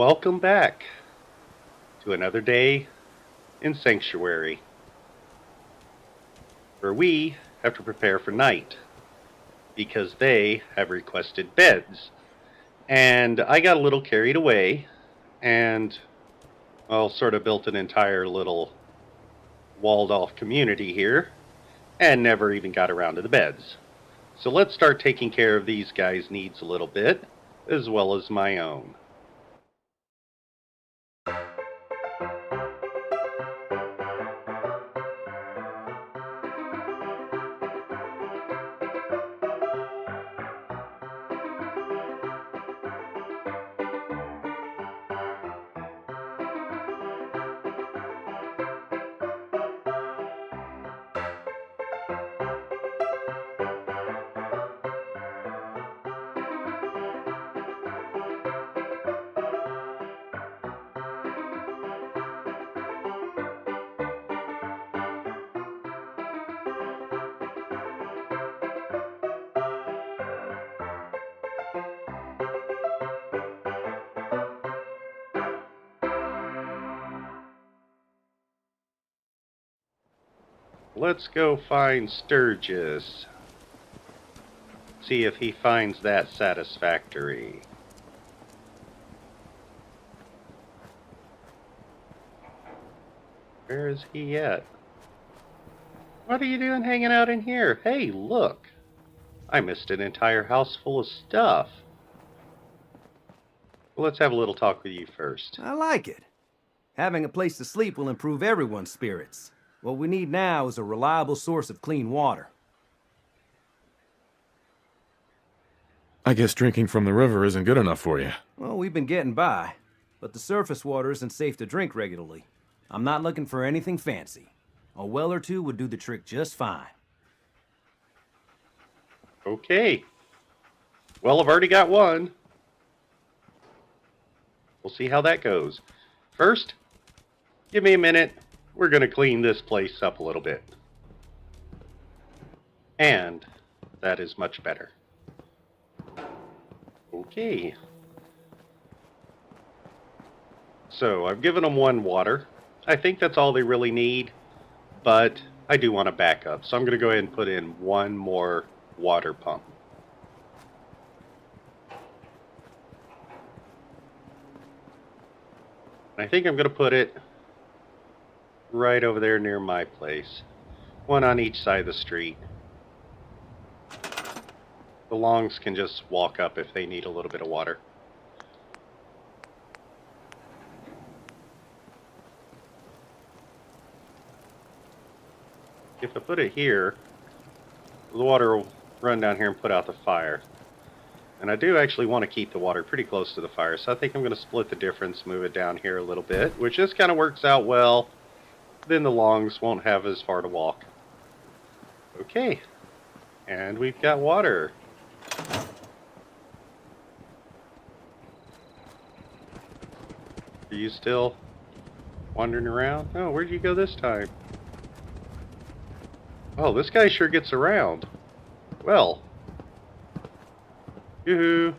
Welcome back to another day in Sanctuary, where we have to prepare for night because they have requested beds. And I got a little carried away and, well, sort of built an entire little walled off community here and never even got around to the beds. So let's start taking care of these guys' needs a little bit, as well as my own. Let's go find Sturgis. See if he finds that satisfactory. Where is he at? What are you doing hanging out in here? Hey, look! I missed an entire house full of stuff. Well, let's have a little talk with you first. I like it. Having a place to sleep will improve everyone's spirits. What we need now is a reliable source of clean water. I guess drinking from the river isn't good enough for you. Well, we've been getting by, but the surface water isn't safe to drink regularly. I'm not looking for anything fancy. A well or two would do the trick just fine. Okay. Well, I've already got one. We'll see how that goes. First, give me a minute. We're going to clean this place up a little bit. And that is much better. Okay. So I've given them one water. I think that's all they really need, but I do want a backup. So I'm going to go ahead and put in one more water pump. I think I'm going to put it right over there near my place. One on each side of the street. The Longs can just walk up if they need a little bit of water. If I put it here, the water will run down here and put out the fire. And I do actually want to keep the water pretty close to the fire, so I think I'm going to split the difference, move it down here a little bit, which just kind of works out well. Then the Longs won't have as far to walk. Okay, and we've got water. Are you still wandering around? Oh, where'd you go this time? Oh, this guy sure gets around. Well. Yoo-hoo.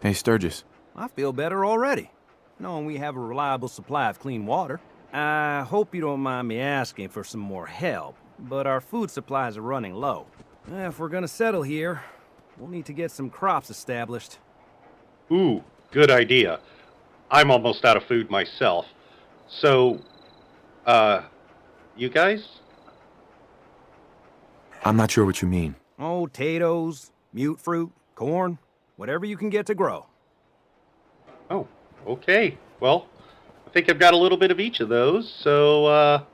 Hey, Sturgis. I feel better already, knowing we have a reliable supply of clean water. I hope you don't mind me asking for some more help, but our food supplies are running low. If we're gonna settle here, we'll need to get some crops established. Ooh, good idea. I'm almost out of food myself. So, you guys? I'm not sure what you mean. Oh, potatoes, mute fruit, corn, whatever you can get to grow. Oh, okay. Well, I think I've got a little bit of each of those, so,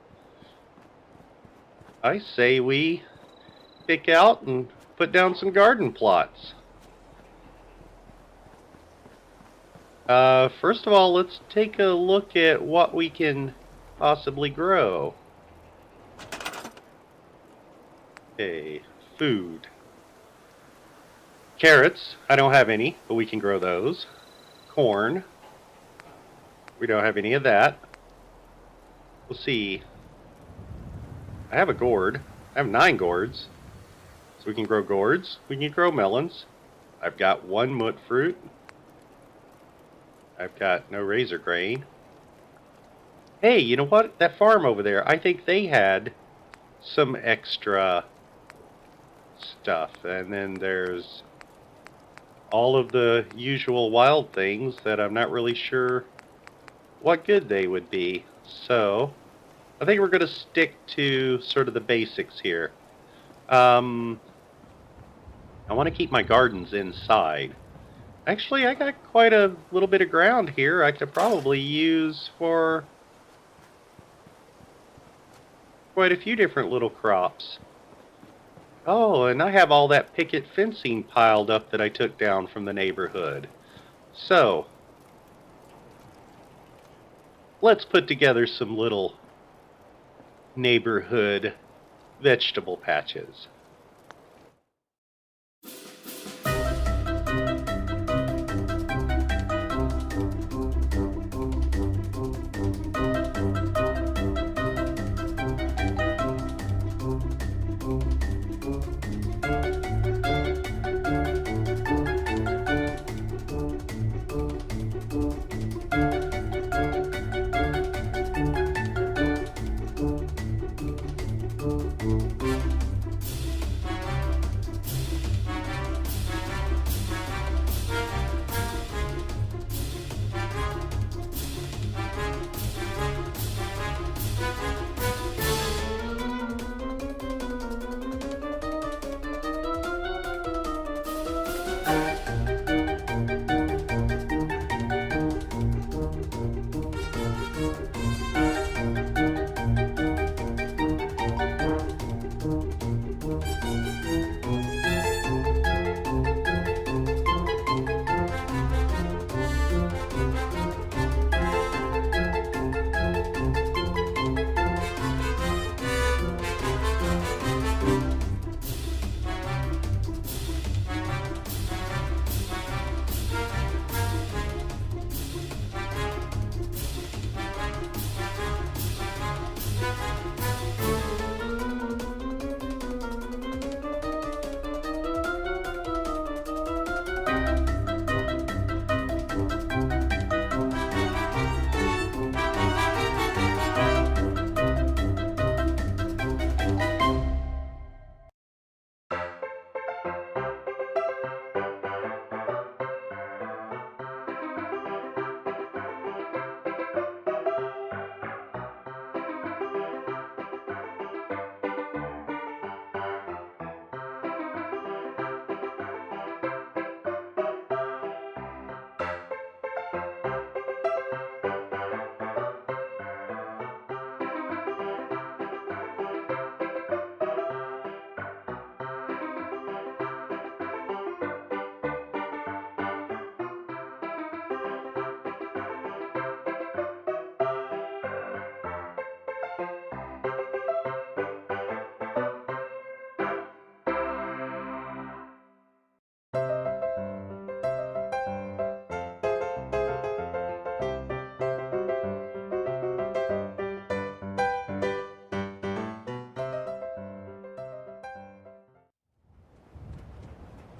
I say we pick out and put down some garden plots. First of all, let's take a look at what we can possibly grow. Okay, food. Carrots, I don't have any, but we can grow those. Corn, we don't have any of that. We'll see. I have a gourd. I have 9 gourds. So we can grow gourds. We can grow melons. I've got one mut fruit. I've got no razor grain. Hey, you know what? That farm over there, I think they had some extra stuff. And then there's all of the usual wild things that I'm not really sure what good they would be. So, I think we're going to stick to sort of the basics here. I want to keep my gardens inside. Actually, I got quite a little bit of ground here I could probably use for quite a few different little crops. Oh, and I have all that picket fencing piled up that I took down from the neighborhood. So, let's put together some little neighborhood vegetable patches.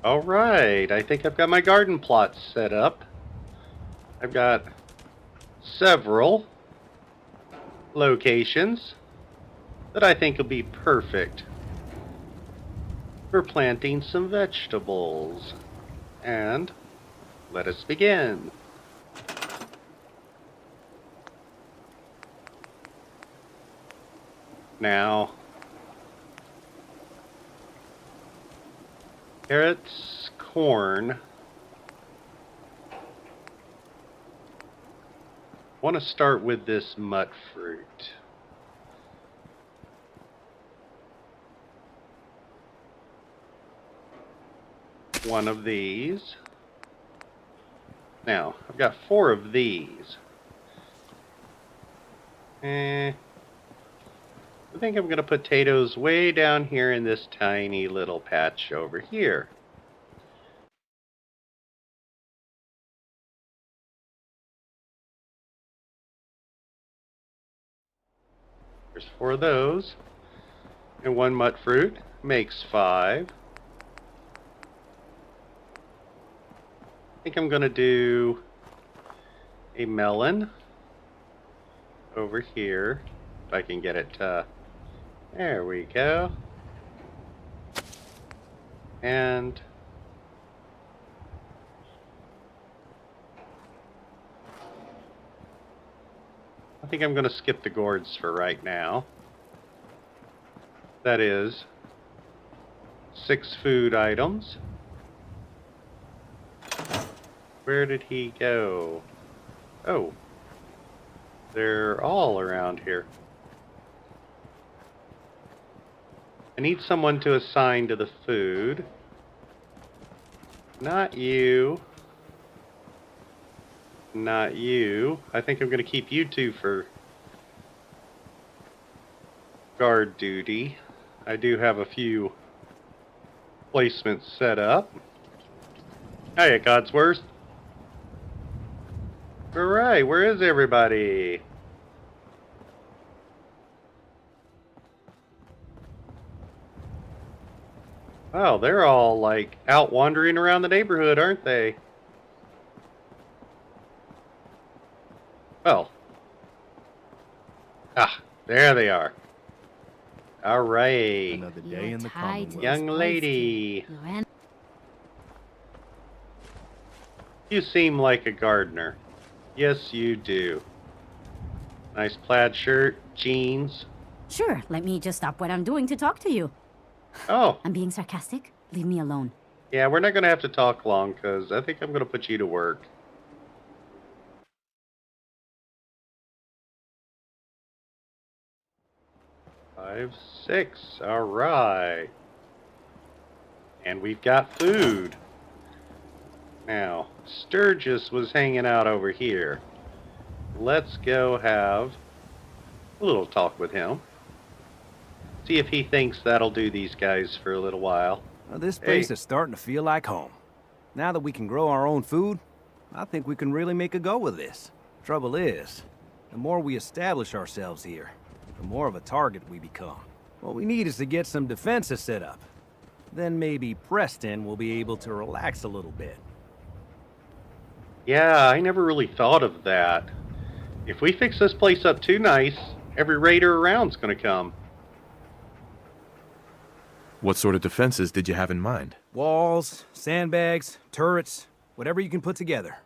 Alright, I think I've got my garden plots set up. I've got several locations that I think will be perfect for planting some vegetables. And let us begin. Now, carrots, corn. I want to start with this mut fruit. One of these. Now, I've got 4 of these. I think I'm going to put potatoes way down here in this tiny little patch over here. There's 4 of those. And 1 mut fruit makes 5. think I'm going to do a melon over here. If I can get it to... There we go. And... I think I'm going to skip the gourds for right now. That is 6 food items. Where did he go? Oh. They're all around here. I need someone to assign to the food. Not you. Not you. I think I'm going to keep you two for guard duty. I do have a few placements set up. Hiya, Codsworth. Alright, where is everybody? Oh, they're all, like, out wandering around the neighborhood, aren't they? Well. Ah, there they are. Alright. Another day in the Commonwealth. Young lady. You seem like a gardener. Yes, you do. Nice plaid shirt, jeans. Sure, let me just stop what I'm doing to talk to you. Oh, I'm being sarcastic. Leave me alone. yeah, we're not going to have to talk long, because I think I'm going to put you to work. Five, 6. Alright. And we've got food. Now, Sturgis was hanging out over here. Let's go have a little talk with him. See if he thinks that'll do these guys for a little while. Well, this place Hey. is starting to feel like home. Now that we can grow our own food, I think we can really make a go of this. Trouble is, the more we establish ourselves here, the more of a target we become. What we need is to get some defenses set up. Then maybe Preston will be able to relax a little bit. Yeah, I never really thought of that. If we fix this place up too nice, every raider around's gonna come. What sort of defenses did you have in mind? Walls, sandbags, turrets, whatever you can put together.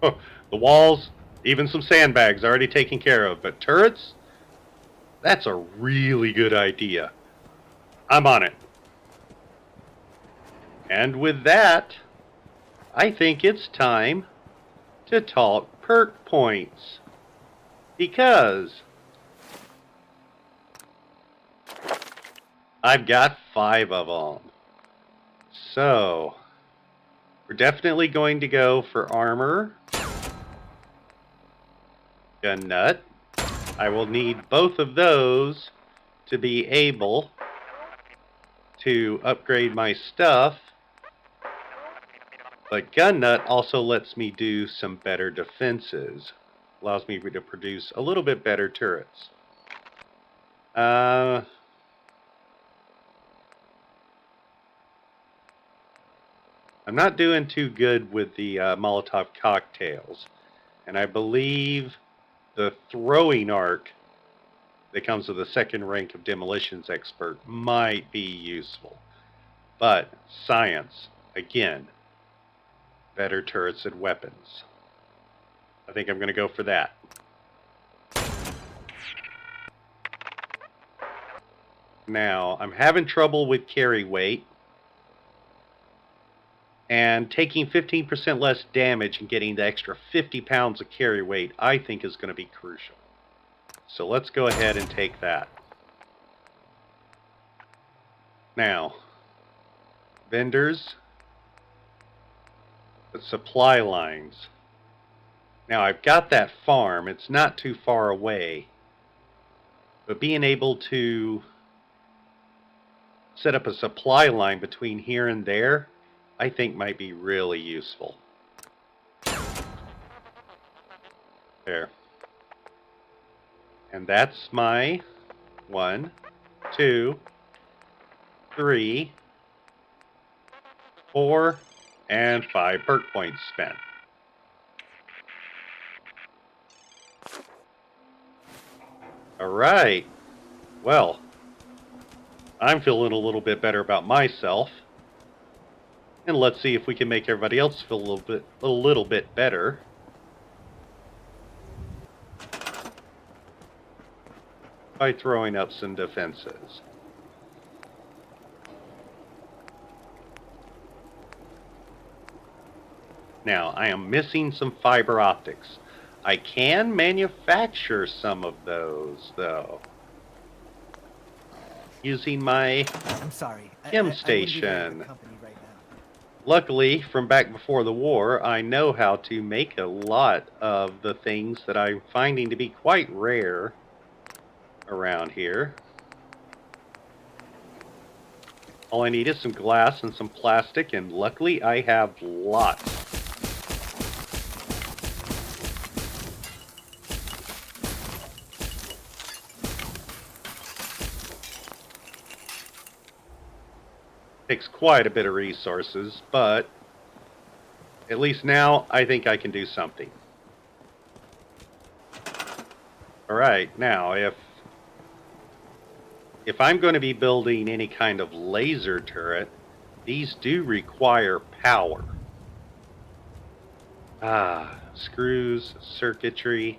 The walls, even some sandbags already taken care of, but turrets? That's a really good idea. I'm on it. And with that, I think it's time to talk perk points. Because I've got 5 of them. So, we're definitely going to go for armor. Gun nut. I will need both of those to be able to upgrade my stuff. But gun nut also lets me do some better defenses. Allows me to produce a little bit better turrets. I'm not doing too good with the Molotov cocktails. And I believe the throwing arc that comes with the 2nd rank of demolitions expert might be useful. But science, again, better turrets and weapons. I think I'm going to go for that. Now, I'm having trouble with carry weight. And taking 15% less damage and getting the extra 50 pounds of carry weight, I think is going to be crucial. So let's go ahead and take that. Now, vendors, supply lines. Now, I've got that farm. It's not too far away. But being able to set up a supply line between here and there, I think might be really useful. There. And that's my 1, 2, 3, 4, And 5 perk points spent. Alright. Well, I'm feeling a little bit better about myself. And let's see if we can make everybody else feel a little bit better. By throwing up some defenses. Now, I am missing some fiber optics. I can manufacture some of those, though. Using my I'm sorry. chem station. Luckily, from back before the war, I know how to make a lot of the things that I'm finding to be quite rare around here. All I need is some glass and some plastic, and luckily I have lots. Takes quite a bit of resources, but at least now I think I can do something. Alright, now if I'm going to be building any kind of laser turret, these do require power. Screws, circuitry.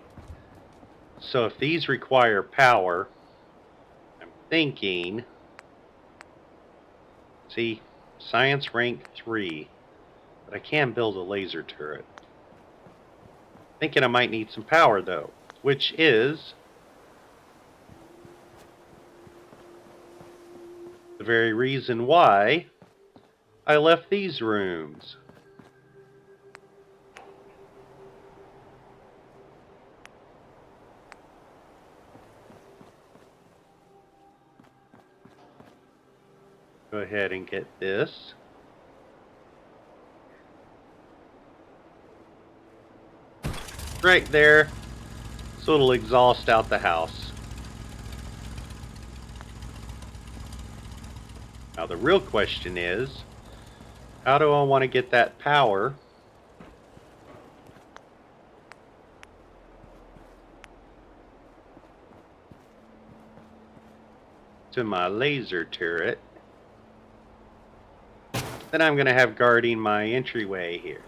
So if these require power, I'm thinking... See, science rank 3, but I can build a laser turret. Thinking I might need some power though, which is the very reason why I left these rooms. Go ahead and get this. Right there, so it'll exhaust out the house. Now the real question is, how do I want to get that power to my laser turret that I'm going to have guarding my entryway here?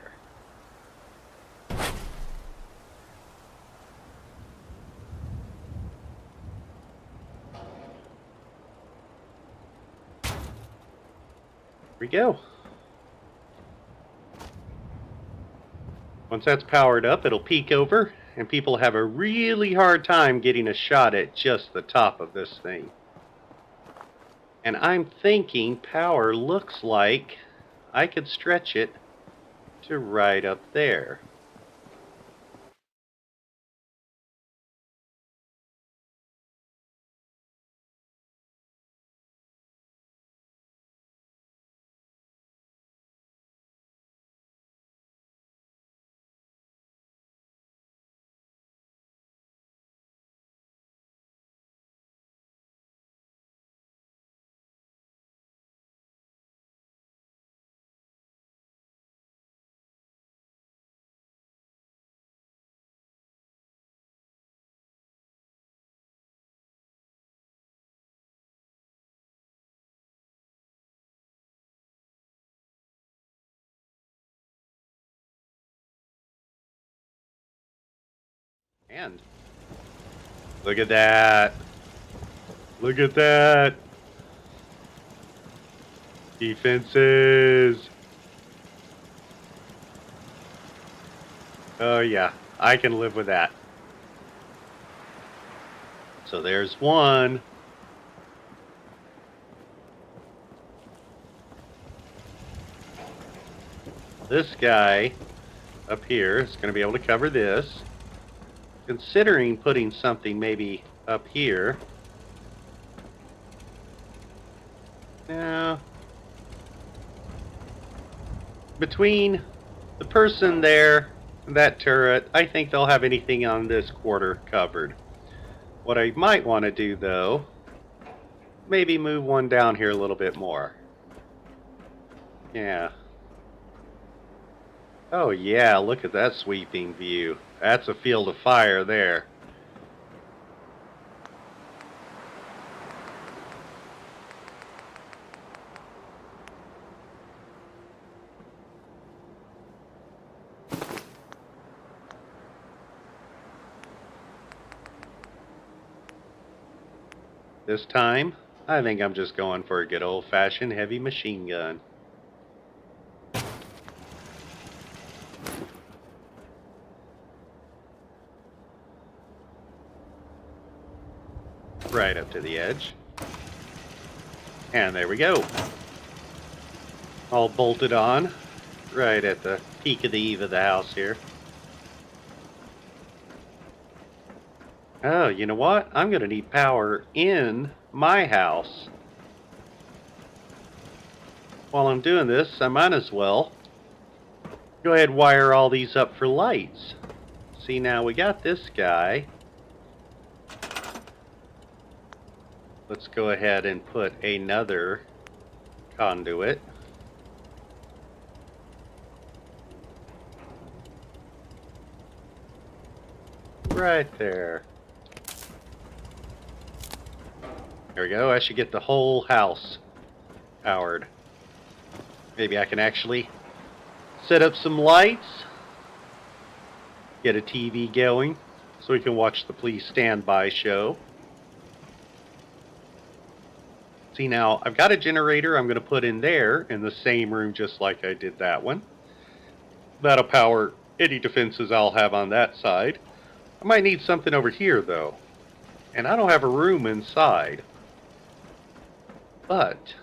Here we go. Once that's powered up, it'll peek over, and people have a really hard time getting a shot at just the top of this thing. And I'm thinking power looks like I could stretch it to right up there. And look at that. Look at that. Defenses. Oh yeah, I can live with that. So there's one. This guy up here is going to be able to cover this. Considering putting something maybe up here. Now, between the person there and that turret, I think they'll have anything on this quarter covered. What I might want to do though, maybe move one down here a little bit more. Yeah. Oh yeah, look at that sweeping view. That's a field of fire there. This time, I think I'm just going for a good old-fashioned heavy machine gun. Right up to the edge. And there we go. All bolted on, right at the peak of the eave of the house here. Oh, you know what? I'm going to need power in my house. While I'm doing this, I might as well go ahead and wire all these up for lights. See, now we got this guy. Let's go ahead and put another conduit. Right there. There we go. I should get the whole house powered. Maybe I can actually set up some lights, get a TV going so we can watch the Police Standby show. See, now I've got a generator I'm going to put in there in the same room just like I did that one. That'll power any defenses I'll have on that side. I might need something over here though, and I don't have a room inside. But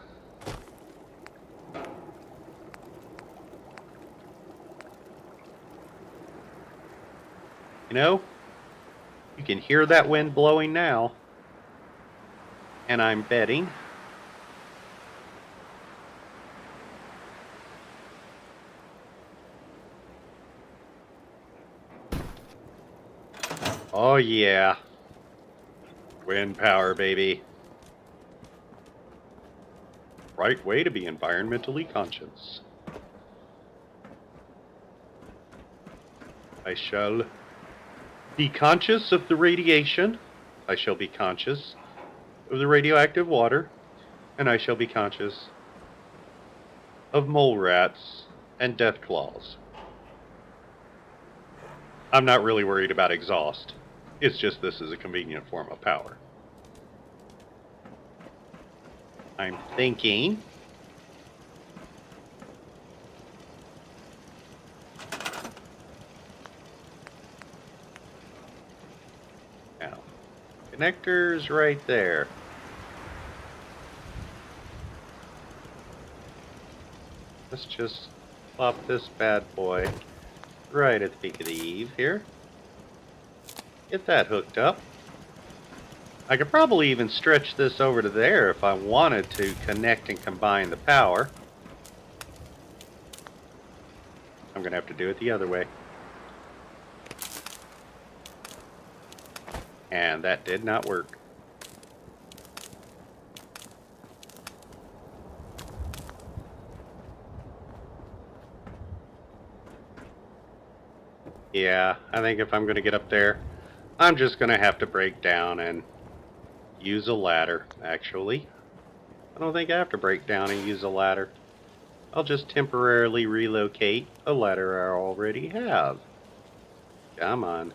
you know, you can hear that wind blowing now, and I'm betting oh yeah, wind power, baby. Right way to be environmentally conscious. I shall be conscious of the radiation. I shall be conscious of the radioactive water. And I shall be conscious of mole rats and death claws. I'm not really worried about exhaust. It's just this is a convenient form of power. I'm thinking now, connectors right there. Let's just plop this bad boy right at the peak of the eave here. Get that hooked up. I could probably even stretch this over to there if I wanted to connect and combine the power. I'm going to have to do it the other way. And that did not work. Yeah, I think if I'm going to get up there, I'm just going to have to break down and use a ladder, actually. I don't think I have to break down and use a ladder. I'll just temporarily relocate a ladder I already have. Come on.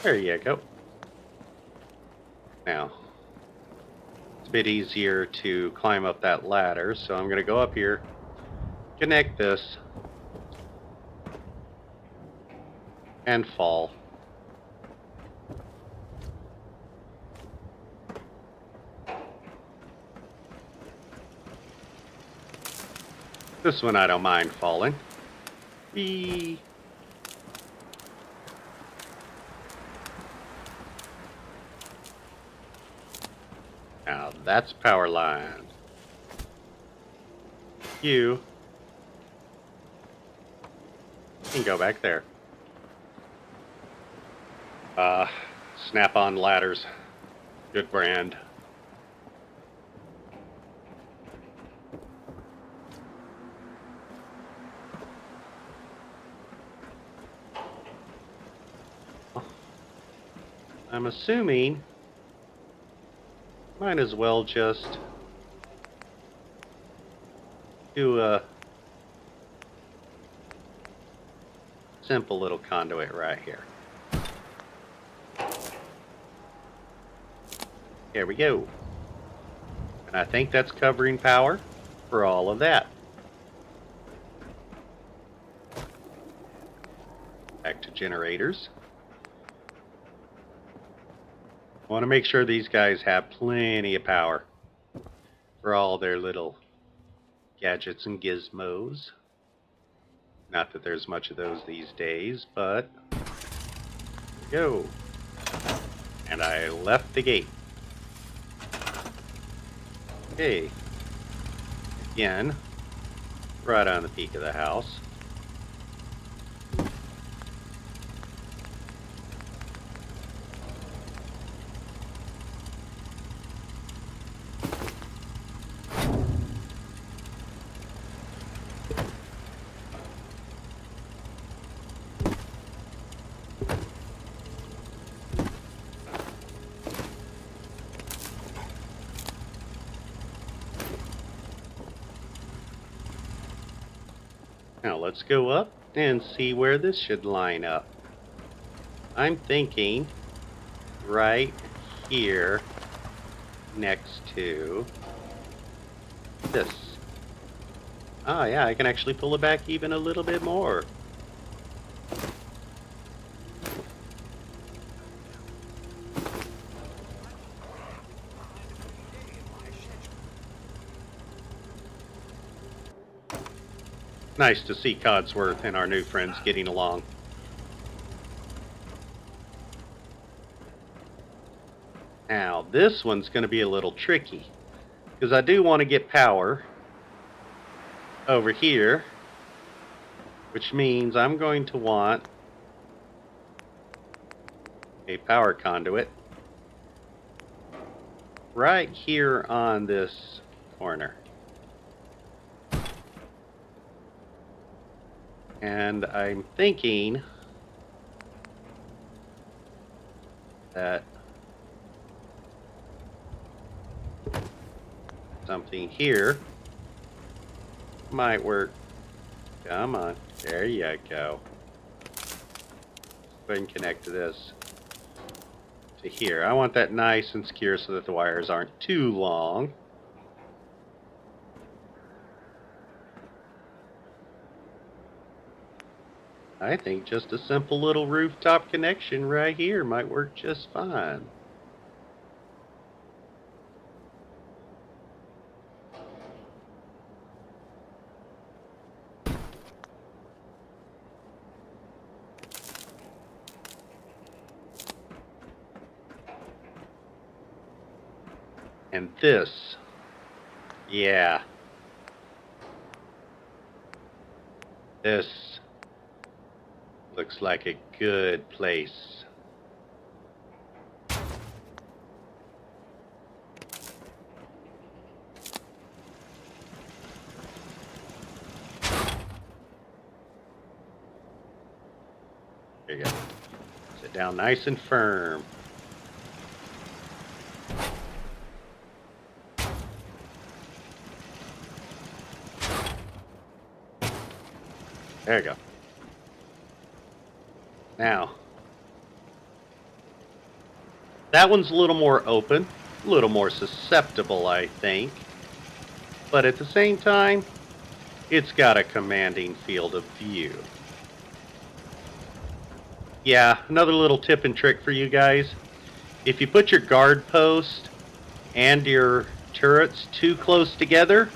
There you go. Now, it's a bit easier to climb up that ladder, so I'm going to go up here, connect this, and fall. This one I don't mind falling. Whee! Now that's power line. You can go back there. Snap-on ladders. Good brand. I'm assuming might as well just do a simple little conduit right here. There we go. And I think that's covering power for all of that. Back to generators. I want to make sure these guys have plenty of power for all their little gadgets and gizmos. Not that there's much of those these days, but there we go. And I left the gate. Okay. Again, right on the peak of the house. Now let's go up and see where this should line up. I'm thinking right here next to this. Ah, yeah, I can actually pull it back even a little bit more. Nice to see Codsworth and our new friends getting along. Now, this one's going to be a little tricky, because I do want to get power over here, which means I'm going to want a power conduit right here on this corner. And I'm thinking that something here might work. Come on. There you go. Let's go ahead and connect to this to here. I want that nice and secure so that the wires aren't too long. I think just a simple little rooftop connection right here might work just fine. And this, yeah, this looks like a good place. There you go. Sit down nice and firm. There you go. Now, that one's a little more open, a little more susceptible, I think. But at the same time, it's got a commanding field of view. Yeah, another little tip and trick for you guys. If you put your guard post and your turrets too close together,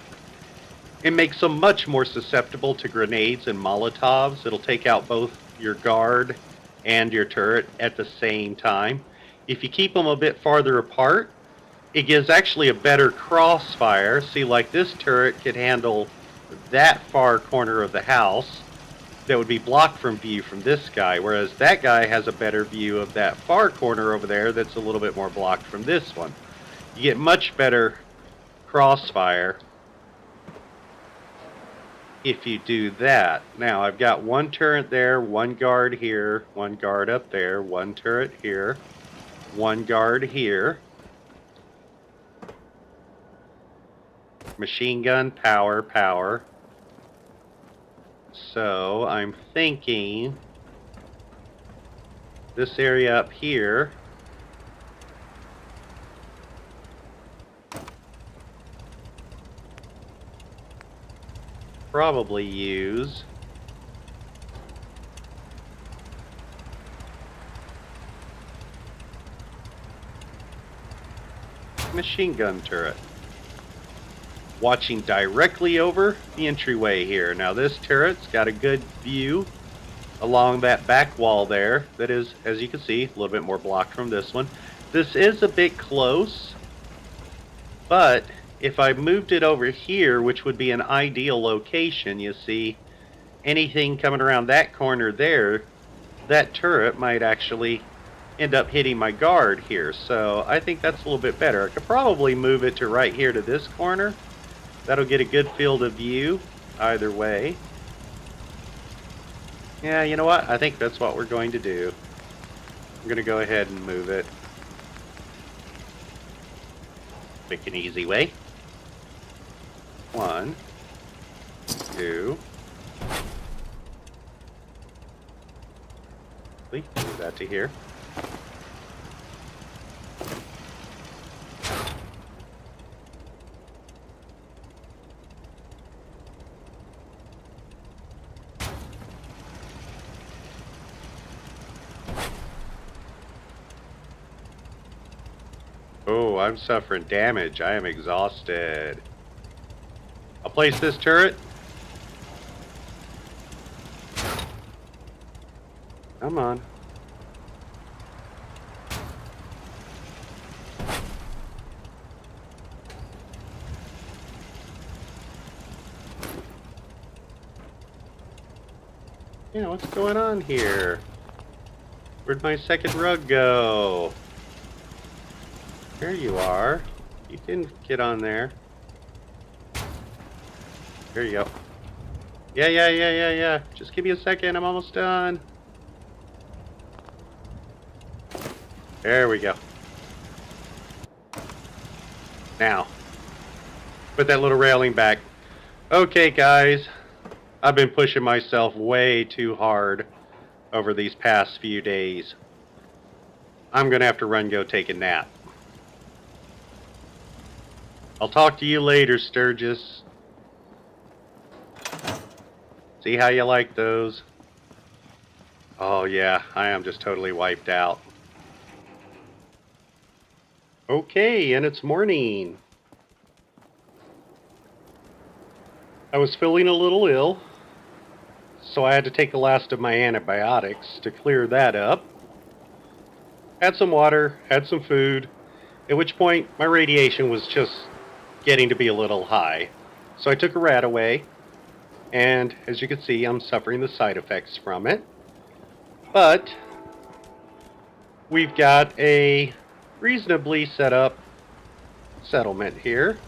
it makes them much more susceptible to grenades and Molotovs. It'll take out both your guard and your turret at the same time. If you keep them a bit farther apart, it gives actually a better crossfire. See, like this turret could handle that far corner of the house that would be blocked from view from this guy, whereas that guy has a better view of that far corner over there that's a little bit more blocked from this one. You get much better crossfire if you do that. Now, I've got one turret there, one guard here, one guard up there, one turret here. one guard here. Machine gun, power, power. So I'm thinking this area up here probably use machine gun turret. Watching directly over the entryway here. Now this turret's got a good view along that back wall there. That is, as you can see, a little bit more blocked from this one. This is a bit close, but if I moved it over here, which would be an ideal location, you see, anything coming around that corner there, that turret might actually end up hitting my guard here. So I think that's a little bit better. I could probably move it to right here to this corner. That'll get a good field of view either way. Yeah, you know what? I think that's what we're going to do. I'm going to go ahead and move it. Quick and easy way. 1, 2. Move that to here. Oh, I'm suffering damage. I am exhausted. I'll place this turret. Come on. Yeah, what's going on here? Where'd my second rug go? There you are. You can get on there. There you go. Yeah. Just give me a second. I'm almost done. There we go. Now, put that little railing back. Okay, guys. I've been pushing myself way too hard over these past few days. I'm going to have to run go take a nap. I'll talk to you later, Sturgis. See how you like those? Oh yeah, I am just totally wiped out. Okay, and it's morning. I was feeling a little ill, so I had to take the last of my antibiotics to clear that up. Had some water, had some food, at which point my radiation was just getting to be a little high. So I took a rat away, and as you can see, I'm suffering the side effects from it. But we've got a reasonably set up settlement here.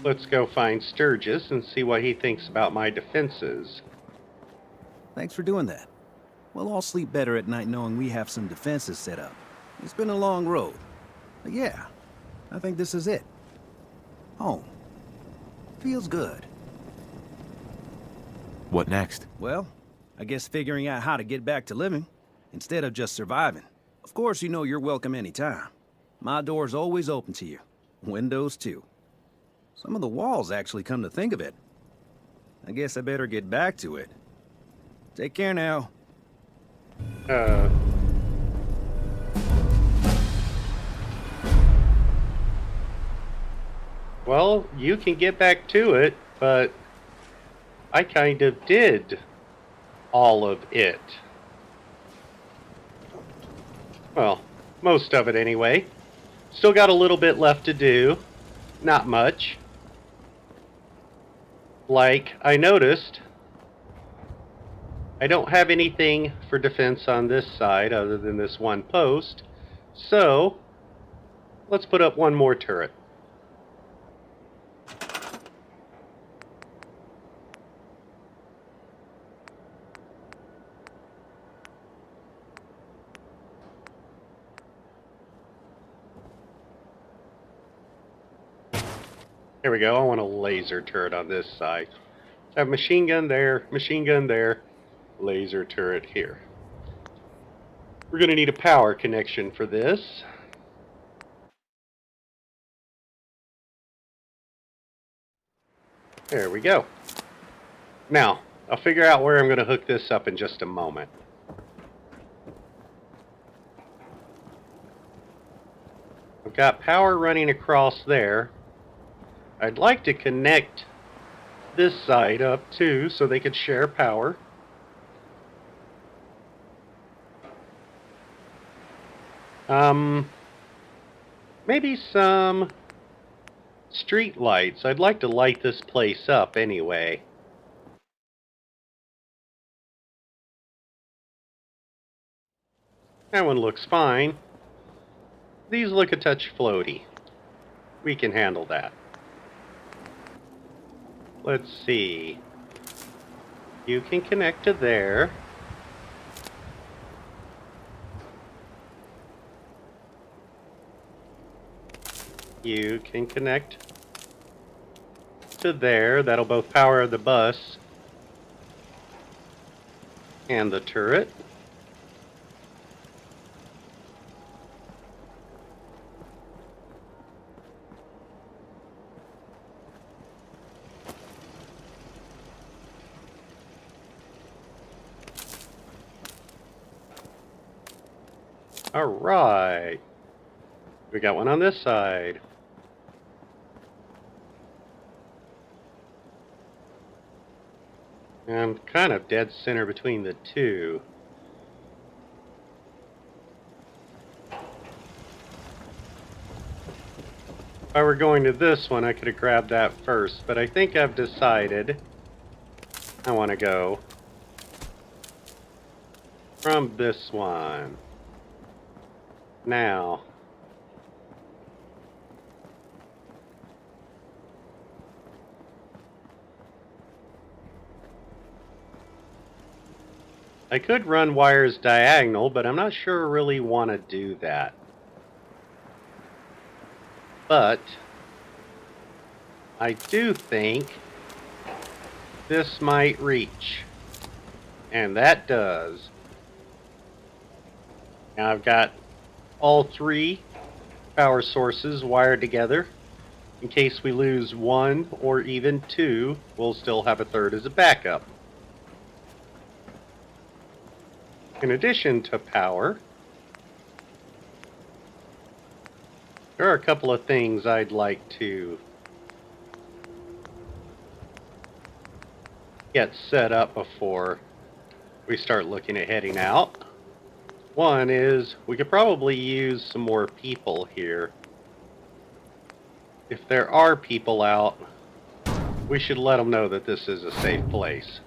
Let's go find Sturgis and see what he thinks about my defenses. Thanks for doing that. We'll all sleep better at night knowing we have some defenses set up. It's been a long road. But yeah, I think this is it. Home. Feels good. What next? Well, I guess figuring out how to get back to living, instead of just surviving. Of course, you know you're welcome anytime. My door's always open to you. Windows, too. Some of the walls, actually, come to think of it. I guess I better get back to it. Take care now. Well, you can get back to it, but I kind of did all of it. Well, most of it anyway. Still got a little bit left to do. Not much. Like I noticed, I don't have anything for defense on this side other than this one post. So, let's put up one more turret. There we go. I want a laser turret on this side. I have machine gun there, laser turret here. We're going to need a power connection for this. There we go. Now, I'll figure out where I'm going to hook this up in just a moment. I've got power running across there. I'd like to connect this side up too so they could share power. Maybe some street lights. I'd like to light this place up anyway. That one looks fine. These look a touch floaty. We can handle that. Let's see. You can connect to there. You can connect to there. That'll both power the bus and the turret. All right. We got one on this side. I'm kind of dead center between the two. If I were going to this one, I could have grabbed that first, but I think I've decided I want to go from this one. Now, I could run wires diagonal, but I'm not sure I really want to do that. But I do think this might reach. And that does. Now I've got all three power sources wired together. In case we lose one or even two, we'll still have a third as a backup. In addition to power, there are a couple of things I'd like to get set up before we start looking at heading out. One is we could probably use some more people here. If there are people out, we should let them know that this is a safe place.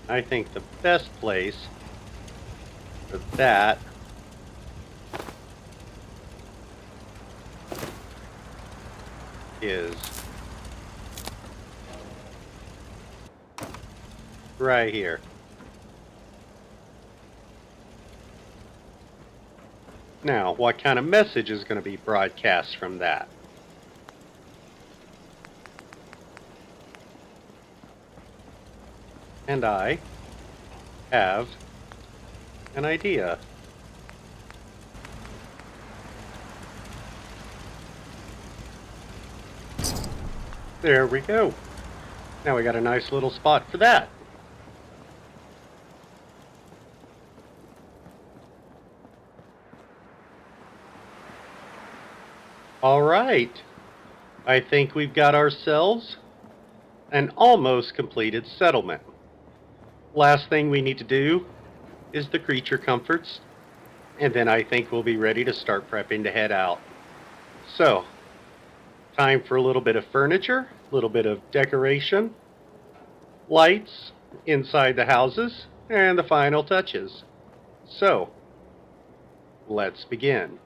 I think the best place for that is right here. Now, what kind of message is going to be broadcast from that? And I have an idea. There we go. Now we got a nice little spot for that. All right. I think we've got ourselves an almost completed settlement. Last thing we need to do is the creature comforts, and then I think we'll be ready to start prepping to head out. So, time for a little bit of furniture, a little bit of decoration, lights inside the houses, and the final touches. So, let's begin.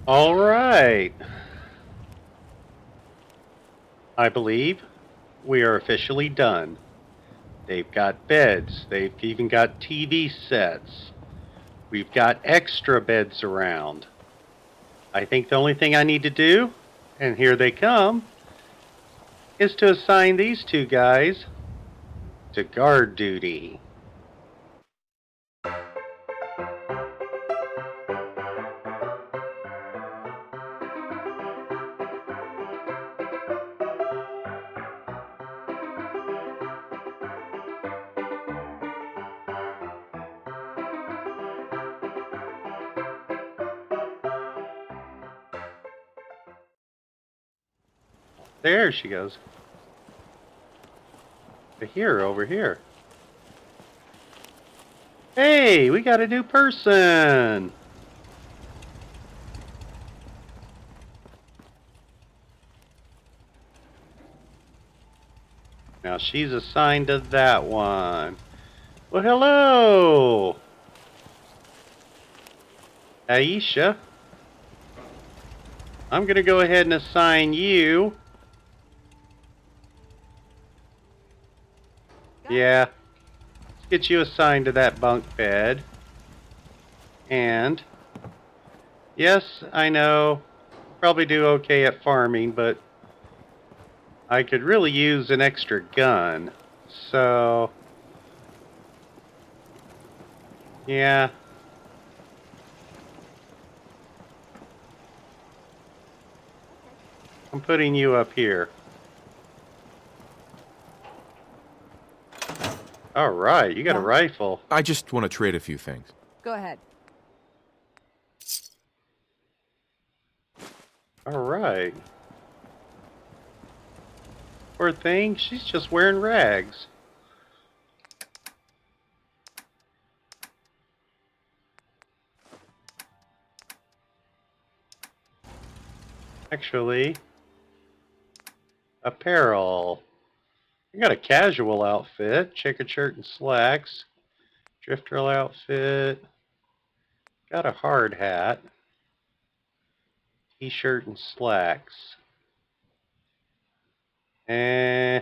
All right. I believe we are officially done. They've got beds. They've even got TV sets. We've got extra beds around. I think the only thing I need to do, and here they come, is to assign these two guys to guard duty. There she goes. Here, over here. Hey, we got a new person. Now she's assigned to that one. Well, hello, Aisha. I'm gonna go ahead and assign you. Yeah, let's get you assigned to that bunk bed. And yes, I know, probably do okay at farming, but I could really use an extra gun. So, yeah. I'm putting you up here. All right, you got a rifle. I just want to trade a few things. Go ahead. All right. Poor thing, she's just wearing rags. Actually, apparel. You got a casual outfit, checkered shirt and slacks, drifter outfit, got a hard hat, t-shirt and slacks. I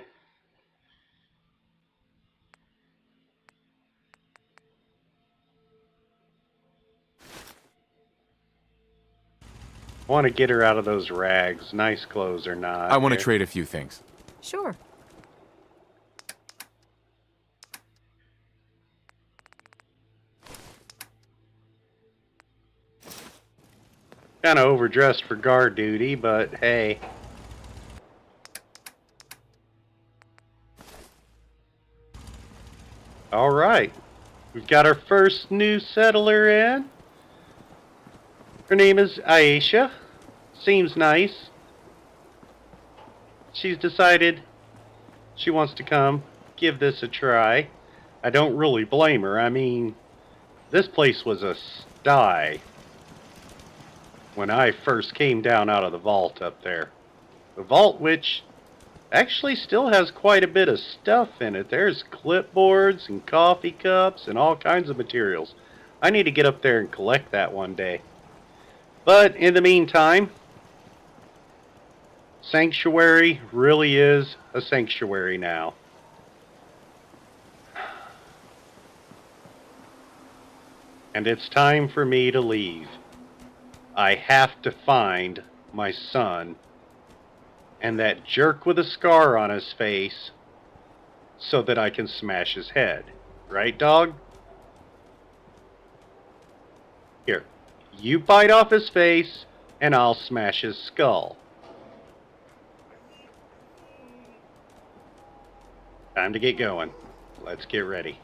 want to get her out of those rags, nice clothes or not. I want to trade a few things. Sure. Kind of overdressed for guard duty, but hey. All right, we've got our first new settler in. Her name is Aisha. Seems nice. She's decided she wants to come give this a try. I don't really blame her. I mean, this place was a sty when I first came down out of the vault up there. The vault, which actually still has quite a bit of stuff in it. There's clipboards and coffee cups and all kinds of materials. I need to get up there and collect that one day. But in the meantime, Sanctuary really is a sanctuary now. And it's time for me to leave. I have to find my son and that jerk with a scar on his face so that I can smash his head. Right, dog? Here, you bite off his face and I'll smash his skull. Time to get going. Let's get ready.